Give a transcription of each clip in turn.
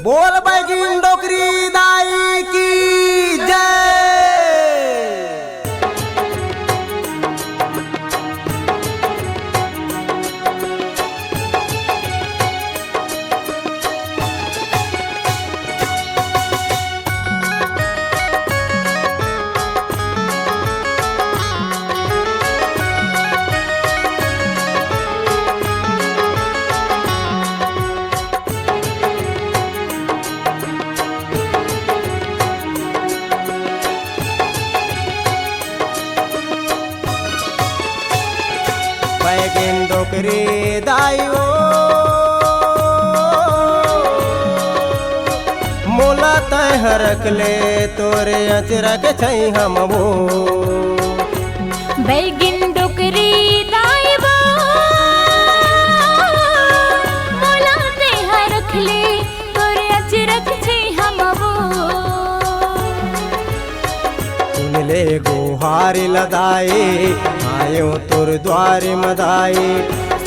बोल बैगिन डोकरी दाई की जय। बैगिन डोकरी दाइयो मोला तय हरक ले तोरे अचरक छई हम वो बैगिन डोकरी दाइबो मोला तय हरक ले तोरे अचरक छई हम वो सुन ले गुहारी लदाई आयो तोर द्वार मदाई।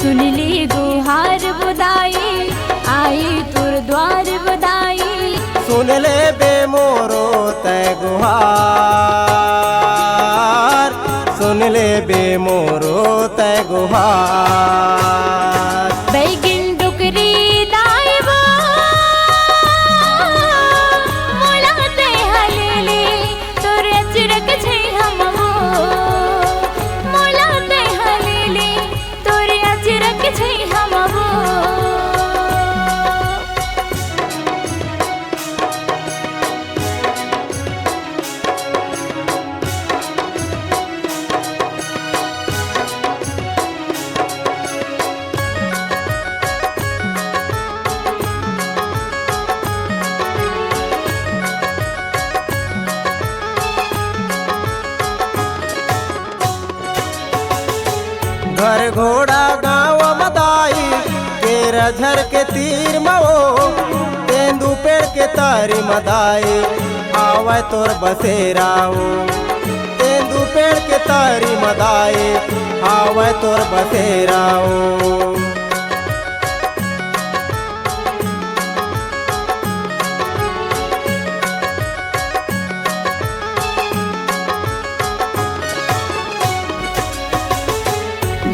सुन ले गुहार बुदाई आई तोर द्वार बुदाई। सुन ले बे मोरो तय गुहार सुन ले बे मोरो तय गुहार। बैगिन डोकरी दाइबो मोला तय हलेले तोर अचरक छई हम वो मोला तय हलेले तोर अचरक छई हम वो। घर घोड़ा गाँव मदाई केरा झर के तीर मवो तेंदू पेड़ के तारी मदाई आवे तोर बसेराओ। तेंदू पेड़ के तारी मदाई आवे तोर बसेराओ।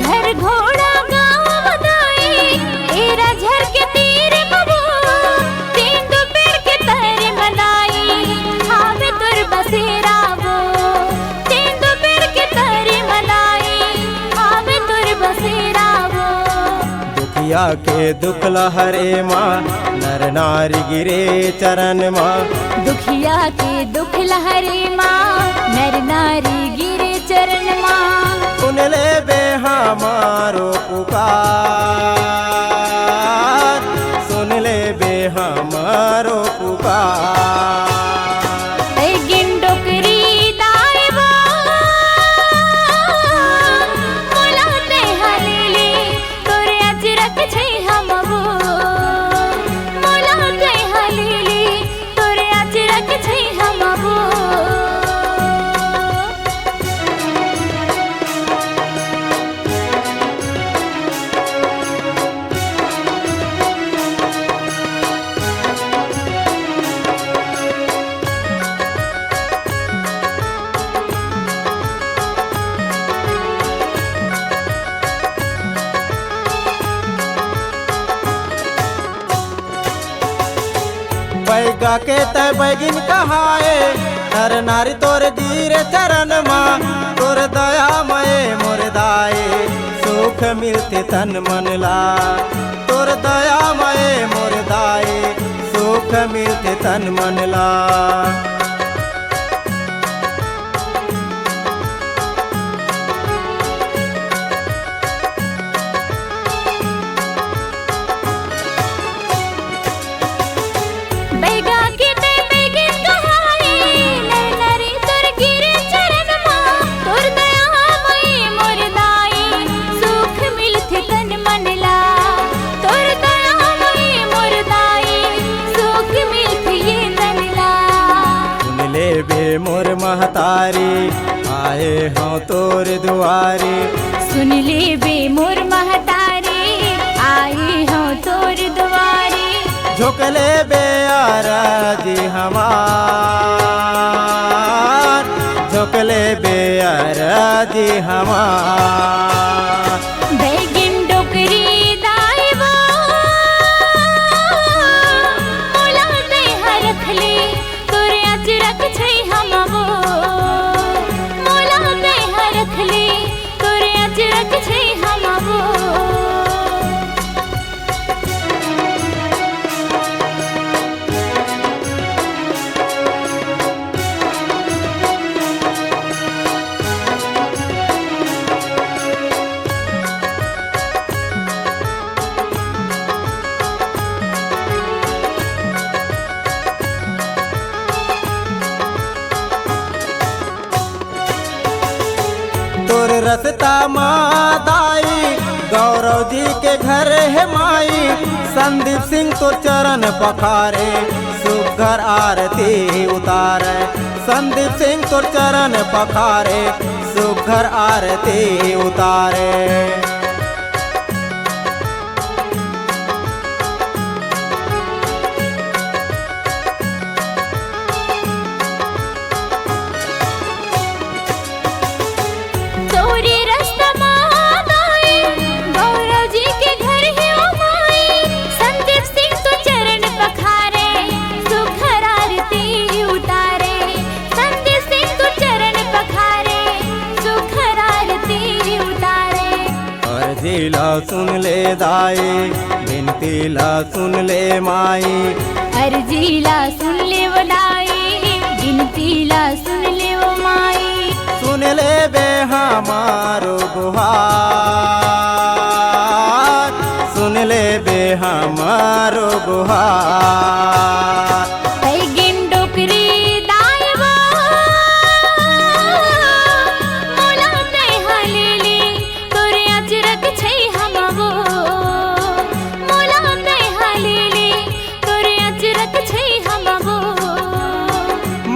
घर घोड़ा गाँव मदाई एरा झर के तीर मवो तेंदू पेड़ के तारी मदाई आवे तोर बसेरावो। तेंदू पेड़ के तारी मदाई आवे तोर बसेरावो। दुखिया के दुख लहरे माँ नर नारी गिरे चरण माँ। दुखिया के दुख लहरे माँ नर नारी गिरे चरण माँ। सुन ले बे हमारो पुकार सुन ले बे हमारो पुकार। बैगिन डोकरी दाइबो मोला तय हलेले तोरे अचरक छई हम वो मोला तय हलेले तोरे अचरक छई हम वो। बैगा के तय बैगिन कहाए नर नारी तोर दीर चरण माँ। तोर दया मय मोर दाए सुख मिलते तन मन ला। तोर दया मय मोर दाए सुख मिलते तन मन ला। बैगा के तय बैगिन कहाए नर नारी तोर गिरे चरण माँ। तोर दया मई मोर दाई सुख मिलथे तन मन ला। तोर दया मई मोर दाई सुख मिलथे ये तन ला। सुन ले बे मोर महतारी आए हाँ तोर दुआरे। सुन ले बे मोर महतारी आई हूँ तोर द्वारे। झोंकले बेअरजी हमार, झोंकले बेअरजी हमार। बैगिन डोकरी दाइबो मोला देहा रखले तोरे अचरक छै हमबो, मोला देहा रखले तोरे अचरक छै हमबो। तोर रसता मादाई गौरव जी के घर है माई, संदीप सिंह तो चरण पखारे सुघर आरती उतारे, संदीप सिंह तो चरण पखारे सुघर आरती उतारे। तोरे रास्ता मादाई गौरव जी के घर है ओ माई, संदीप सिंह तो चरण पखारे सुघर आरती उतारे, संदीप सिंह तो चरण पखारे सुघर आरती उतारे। अर्जी ला सुन ले दाई, बिनती ला सुन ले माई, अर्जी ला सुन ले वो दाई, गिनती ला सुन ले वो माई। सुन ले बे हमारो गुहार, सुन ले बे हमारो गुहार। बैगिन डोकरी दाइबो मोला देहा लेले तोरे अचरक छै हमबो, मोला देहा लेले तोरे अचरक छै हमबो।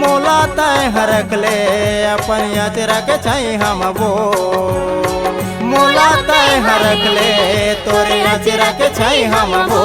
मोला तय हरकले अपन अचरक छै हमबो, मोला तय हरकले तोरे अचरक छै हमबो।